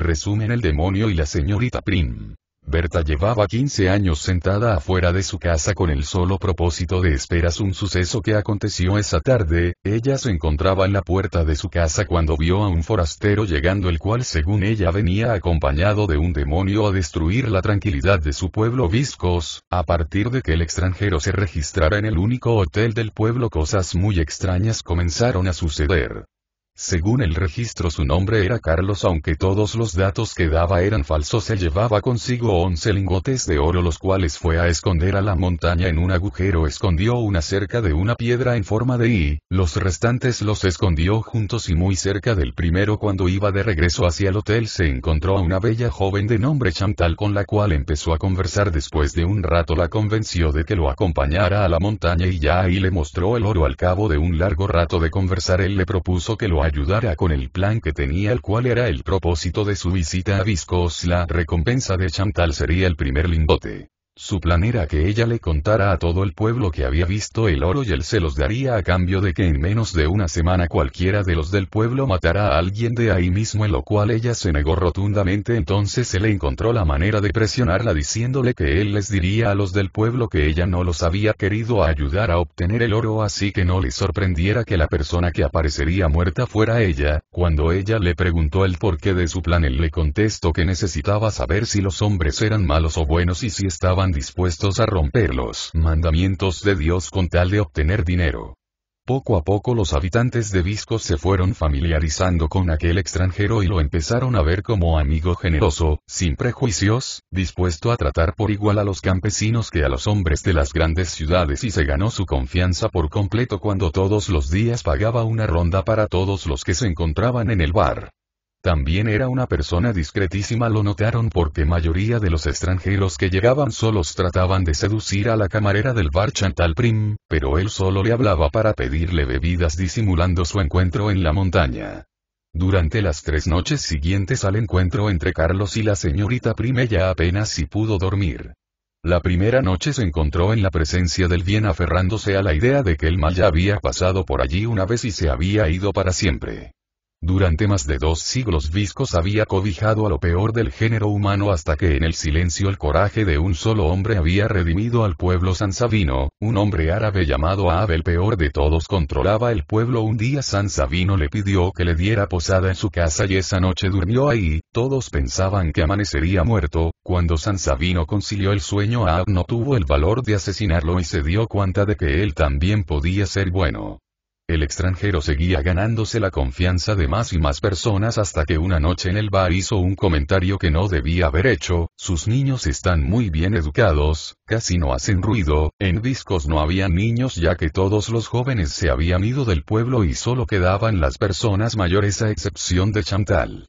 Resumen: el demonio y la señorita Prim. Berta llevaba 15 años sentada afuera de su casa con el solo propósito de esperar un suceso que aconteció esa tarde. Ella se encontraba en la puerta de su casa cuando vio a un forastero llegando, el cual según ella venía acompañado de un demonio a destruir la tranquilidad de su pueblo Viscos. A partir de que el extranjero se registrara en el único hotel del pueblo, cosas muy extrañas comenzaron a suceder. Según el registro, su nombre era Carlos, aunque todos los datos que daba eran falsos. Él llevaba consigo 11 lingotes de oro, los cuales fue a esconder a la montaña. En un agujero escondió una cerca de una piedra en forma de I, los restantes los escondió juntos y muy cerca del primero. Cuando iba de regreso hacia el hotel se encontró a una bella joven de nombre Chantal, con la cual empezó a conversar. Después de un rato la convenció de que lo acompañara a la montaña y ya ahí le mostró el oro. Al cabo de un largo rato de conversar, él le propuso que lo ayudara con el plan que tenía, el cual era el propósito de su visita a Viscos. La recompensa de Chantal sería el primer lingote. Su plan era que ella le contara a todo el pueblo que había visto el oro y él se los daría a cambio de que en menos de una semana cualquiera de los del pueblo matara a alguien de ahí mismo, en lo cual ella se negó rotundamente. Entonces se le encontró la manera de presionarla diciéndole que él les diría a los del pueblo que ella no los había querido ayudar a obtener el oro, así que no les sorprendiera que la persona que aparecería muerta fuera ella. Cuando ella le preguntó el porqué de su plan, él le contestó que necesitaba saber si los hombres eran malos o buenos y si estaban dispuestos a romper los mandamientos de Dios con tal de obtener dinero. Poco a poco los habitantes de Viscos se fueron familiarizando con aquel extranjero y lo empezaron a ver como amigo generoso, sin prejuicios, dispuesto a tratar por igual a los campesinos que a los hombres de las grandes ciudades, y se ganó su confianza por completo cuando todos los días pagaba una ronda para todos los que se encontraban en el bar. También era una persona discretísima, lo notaron porque mayoría de los extranjeros que llegaban solos trataban de seducir a la camarera del bar Chantal Prim, pero él solo le hablaba para pedirle bebidas disimulando su encuentro en la montaña. Durante las 3 noches siguientes al encuentro entre Carlos y la señorita Prim, ella apenas si pudo dormir. La primera noche se encontró en la presencia del bien, aferrándose a la idea de que el mal ya había pasado por allí una vez y se había ido para siempre. Durante más de 2 siglos Viscos había cobijado a lo peor del género humano, hasta que en el silencio el coraje de un solo hombre había redimido al pueblo. Sansavino, un hombre árabe llamado Ahab, el peor de todos, controlaba el pueblo. Un día Sansavino le pidió que le diera posada en su casa y esa noche durmió ahí. Todos pensaban que amanecería muerto. Cuando Sansavino concilió el sueño, Ahab no tuvo el valor de asesinarlo y se dio cuenta de que él también podía ser bueno. El extranjero seguía ganándose la confianza de más y más personas hasta que una noche en el bar hizo un comentario que no debía haber hecho: sus niños están muy bien educados, casi no hacen ruido. En Viscos no había niños ya que todos los jóvenes se habían ido del pueblo y solo quedaban las personas mayores a excepción de Chantal.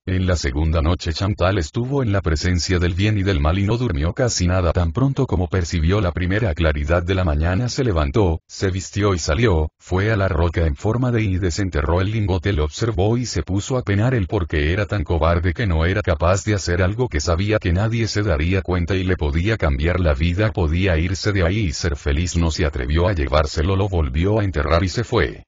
En la segunda noche Chantal estuvo en la presencia del bien y del mal y no durmió casi nada. Tan pronto como percibió la primera claridad de la mañana se levantó, se vistió y salió, fue a la roca en forma de I y desenterró el lingote. Lo observó y se puso a penar el porque era tan cobarde que no era capaz de hacer algo que sabía que nadie se daría cuenta y le podía cambiar la vida. Podía irse de ahí y ser feliz. No se atrevió a llevárselo, lo volvió a enterrar y se fue.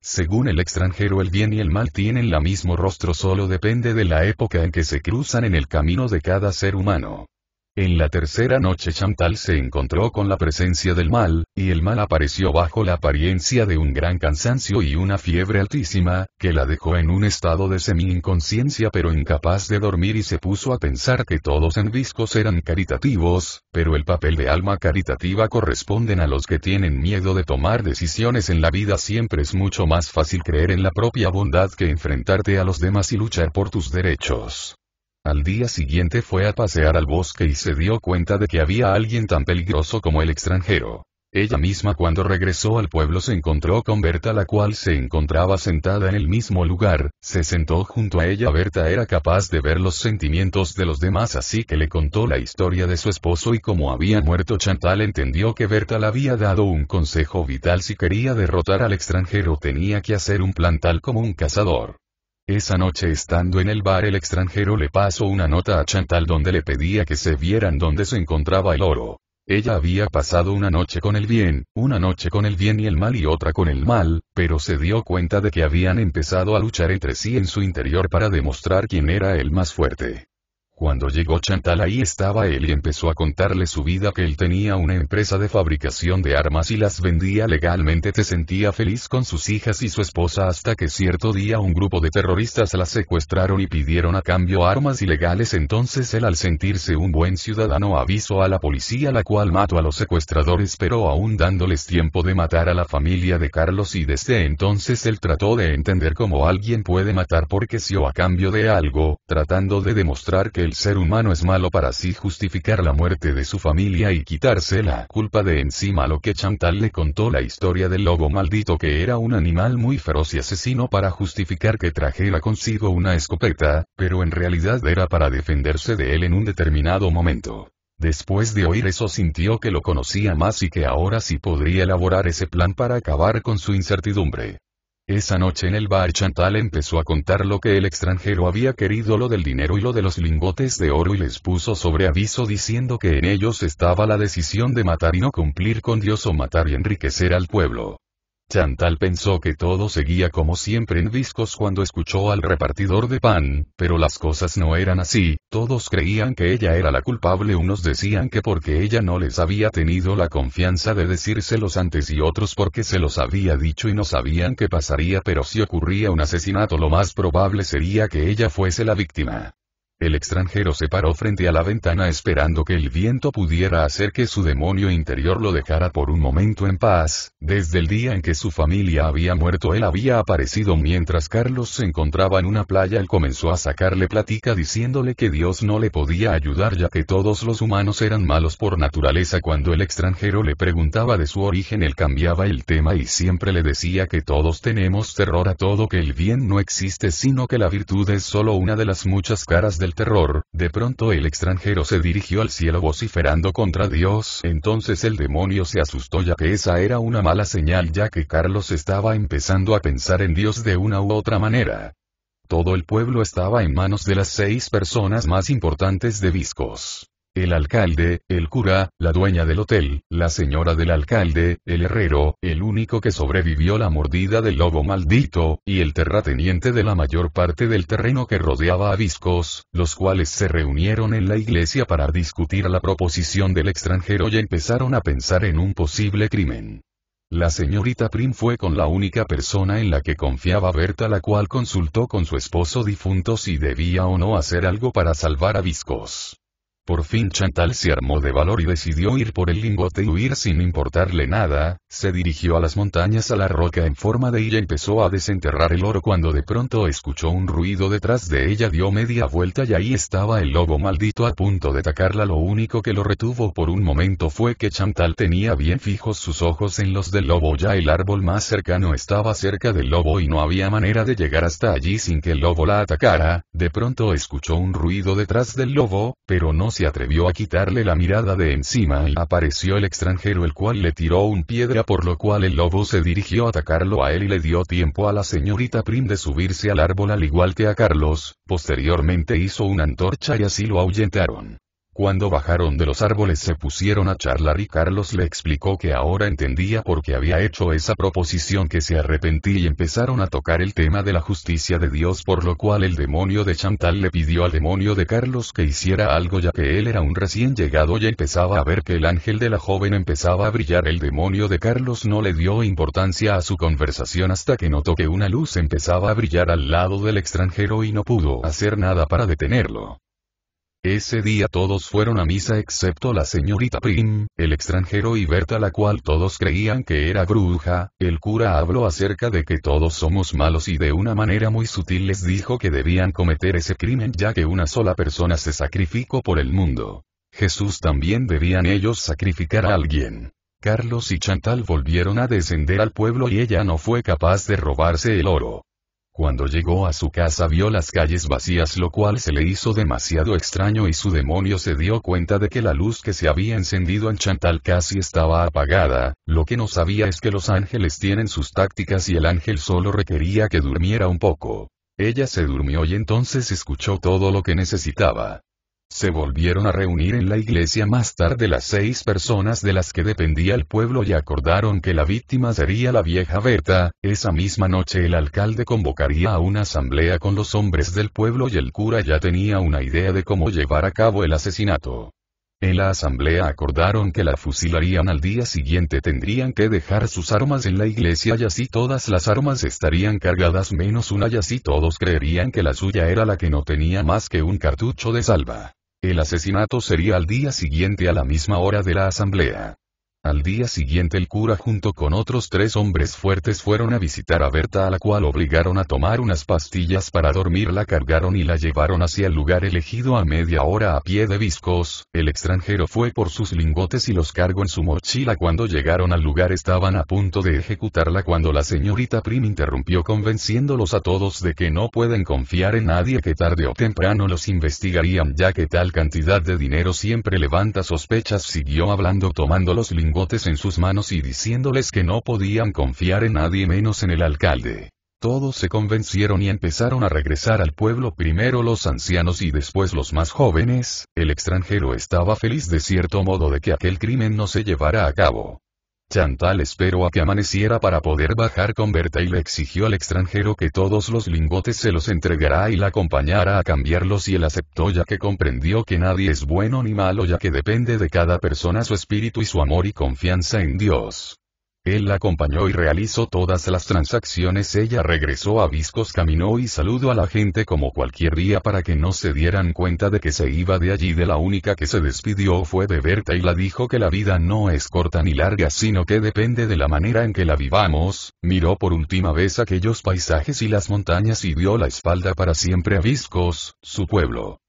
Según el extranjero, el bien y el mal tienen el mismo rostro, solo depende de la época en que se cruzan en el camino de cada ser humano. En la tercera noche Chantal se encontró con la presencia del mal, y el mal apareció bajo la apariencia de un gran cansancio y una fiebre altísima, que la dejó en un estado de semi-inconsciencia pero incapaz de dormir, y se puso a pensar que todos en Viscos eran caritativos, pero el papel de alma caritativa corresponden a los que tienen miedo de tomar decisiones en la vida. Siempre es mucho más fácil creer en la propia bondad que enfrentarte a los demás y luchar por tus derechos. Al día siguiente fue a pasear al bosque y se dio cuenta de que había alguien tan peligroso como el extranjero. Ella misma, cuando regresó al pueblo, se encontró con Berta, la cual se encontraba sentada en el mismo lugar. Se sentó junto a ella. Berta era capaz de ver los sentimientos de los demás, así que le contó la historia de su esposo y cómo había muerto. Chantal entendió que Berta le había dado un consejo vital: si quería derrotar al extranjero tenía que hacer un plan tal como un cazador. Esa noche, estando en el bar, el extranjero le pasó una nota a Chantal donde le pedía que se vieran dónde se encontraba el oro. Ella había pasado una noche con el bien y el mal y otra con el mal, pero se dio cuenta de que habían empezado a luchar entre sí en su interior para demostrar quién era el más fuerte. Cuando llegó Chantal, ahí estaba él y empezó a contarle su vida, que él tenía una empresa de fabricación de armas y las vendía legalmente. Se sentía feliz con sus hijas y su esposa hasta que cierto día un grupo de terroristas las secuestraron y pidieron a cambio armas ilegales. Entonces él, al sentirse un buen ciudadano, avisó a la policía, la cual mató a los secuestradores, pero aún dándoles tiempo de matar a la familia de Carlos, y desde entonces él trató de entender cómo alguien puede matar porque sí o a cambio de algo, tratando de demostrar que el ser humano es malo para así justificar la muerte de su familia y quitarse la culpa de encima. Lo que Chantal le contó la historia del lobo maldito, que era un animal muy feroz y asesino, para justificar que trajera consigo una escopeta, pero en realidad era para defenderse de él en un determinado momento. Después de oír eso, sintió que lo conocía más y que ahora sí podría elaborar ese plan para acabar con su incertidumbre. Esa noche en el bar, Chantal empezó a contar lo que el extranjero había querido, lo del dinero y lo de los lingotes de oro, y les puso sobre aviso diciendo que en ellos estaba la decisión de matar y no cumplir con Dios, o matar y enriquecer al pueblo. Chantal pensó que todo seguía como siempre en Viscos cuando escuchó al repartidor de pan, pero las cosas no eran así. Todos creían que ella era la culpable. Unos decían que porque ella no les había tenido la confianza de decírselos antes, y otros porque se los había dicho y no sabían qué pasaría, pero si ocurría un asesinato lo más probable sería que ella fuese la víctima. El extranjero se paró frente a la ventana esperando que el viento pudiera hacer que su demonio interior lo dejara por un momento en paz. Desde el día en que su familia había muerto, él había aparecido mientras Carlos se encontraba en una playa. Él comenzó a sacarle plática diciéndole que Dios no le podía ayudar, ya que todos los humanos eran malos por naturaleza. Cuando el extranjero le preguntaba de su origen, él cambiaba el tema y siempre le decía que todos tenemos terror a todo, que el bien no existe sino que la virtud es solo una de las muchas caras del terror. De pronto el extranjero se dirigió al cielo vociferando contra Dios. Entonces el demonio se asustó, ya que esa era una mala señal, ya que Carlos estaba empezando a pensar en Dios de una u otra manera. Todo el pueblo estaba en manos de las 6 personas más importantes de Viscos: el alcalde, el cura, la dueña del hotel, la señora del alcalde, el herrero, el único que sobrevivió la mordida del lobo maldito, y el terrateniente de la mayor parte del terreno que rodeaba a Viscos, los cuales se reunieron en la iglesia para discutir la proposición del extranjero y empezaron a pensar en un posible crimen. La señorita Prim fue con la única persona en la que confiaba Berta, la cual consultó con su esposo difunto si debía o no hacer algo para salvar a Viscos. Por fin Chantal se armó de valor y decidió ir por el lingote y huir sin importarle nada. Se dirigió a las montañas, a la roca en forma de y empezó a desenterrar el oro, cuando de pronto escuchó un ruido detrás de ella. Dio media vuelta y ahí estaba el lobo maldito a punto de atacarla. Lo único que lo retuvo por un momento fue que Chantal tenía bien fijos sus ojos en los del lobo. Ya el árbol más cercano estaba cerca del lobo y no había manera de llegar hasta allí sin que el lobo la atacara. De pronto escuchó un ruido detrás del lobo, pero no se atrevió a quitarle la mirada de encima, y apareció el extranjero, el cual le tiró una piedra, por lo cual el lobo se dirigió a atacarlo a él y le dio tiempo a la señorita Prim de subirse al árbol al igual que a Carlos. Posteriormente hizo una antorcha y así lo ahuyentaron. Cuando bajaron de los árboles se pusieron a charlar y Carlos le explicó que ahora entendía por qué había hecho esa proposición, que se arrepentía, y empezaron a tocar el tema de la justicia de Dios, por lo cual el demonio de Chantal le pidió al demonio de Carlos que hiciera algo, ya que él era un recién llegado y empezaba a ver que el ángel de la joven empezaba a brillar. El demonio de Carlos no le dio importancia a su conversación hasta que notó que una luz empezaba a brillar al lado del extranjero y no pudo hacer nada para detenerlo. Ese día todos fueron a misa excepto la señorita Prim, el extranjero y Berta, la cual todos creían que era bruja. El cura habló acerca de que todos somos malos y de una manera muy sutil les dijo que debían cometer ese crimen, ya que una sola persona se sacrificó por el mundo. Jesús también debían ellos sacrificar a alguien. Carlos y Chantal volvieron a descender al pueblo y ella no fue capaz de robarse el oro. Cuando llegó a su casa vio las calles vacías, lo cual se le hizo demasiado extraño, y su demonio se dio cuenta de que la luz que se había encendido en Chantal casi estaba apagada. Lo que no sabía es que los ángeles tienen sus tácticas y el ángel solo requería que durmiera un poco. Ella se durmió y entonces escuchó todo lo que necesitaba. Se volvieron a reunir en la iglesia más tarde las 6 personas de las que dependía el pueblo y acordaron que la víctima sería la vieja Berta. Esa misma noche el alcalde convocaría a una asamblea con los hombres del pueblo y el cura ya tenía una idea de cómo llevar a cabo el asesinato. En la asamblea acordaron que la fusilarían al día siguiente, tendrían que dejar sus armas en la iglesia y así todas las armas estarían cargadas menos una y así todos creerían que la suya era la que no tenía más que un cartucho de salva. El asesinato sería al día siguiente a la misma hora de la asamblea. Al día siguiente el cura junto con otros 3 hombres fuertes fueron a visitar a Berta, a la cual obligaron a tomar unas pastillas para dormir, la cargaron y la llevaron hacia el lugar elegido a media hora a pie de Viscos. El extranjero fue por sus lingotes y los cargó en su mochila. Cuando llegaron al lugar estaban a punto de ejecutarla cuando la señorita Prim interrumpió convenciéndolos a todos de que no pueden confiar en nadie, que tarde o temprano los investigarían ya que tal cantidad de dinero siempre levanta sospechas. Siguió hablando tomando los lingotes en sus manos y diciéndoles que no podían confiar en nadie menos en el alcalde. Todos se convencieron y empezaron a regresar al pueblo, primero los ancianos y después los más jóvenes. El extranjero estaba feliz de cierto modo de que aquel crimen no se llevara a cabo. Chantal esperó a que amaneciera para poder bajar con Berta y le exigió al extranjero que todos los lingotes se los entregara y la acompañara a cambiarlos, y él aceptó ya que comprendió que nadie es bueno ni malo ya que depende de cada persona su espíritu y su amor y confianza en Dios. Él la acompañó y realizó todas las transacciones. Ella regresó a Viscos, caminó y saludó a la gente como cualquier día para que no se dieran cuenta de que se iba de allí. De la única que se despidió fue de Berta y la dijo que la vida no es corta ni larga sino que depende de la manera en que la vivamos. Miró por última vez aquellos paisajes y las montañas y dio la espalda para siempre a Viscos, su pueblo.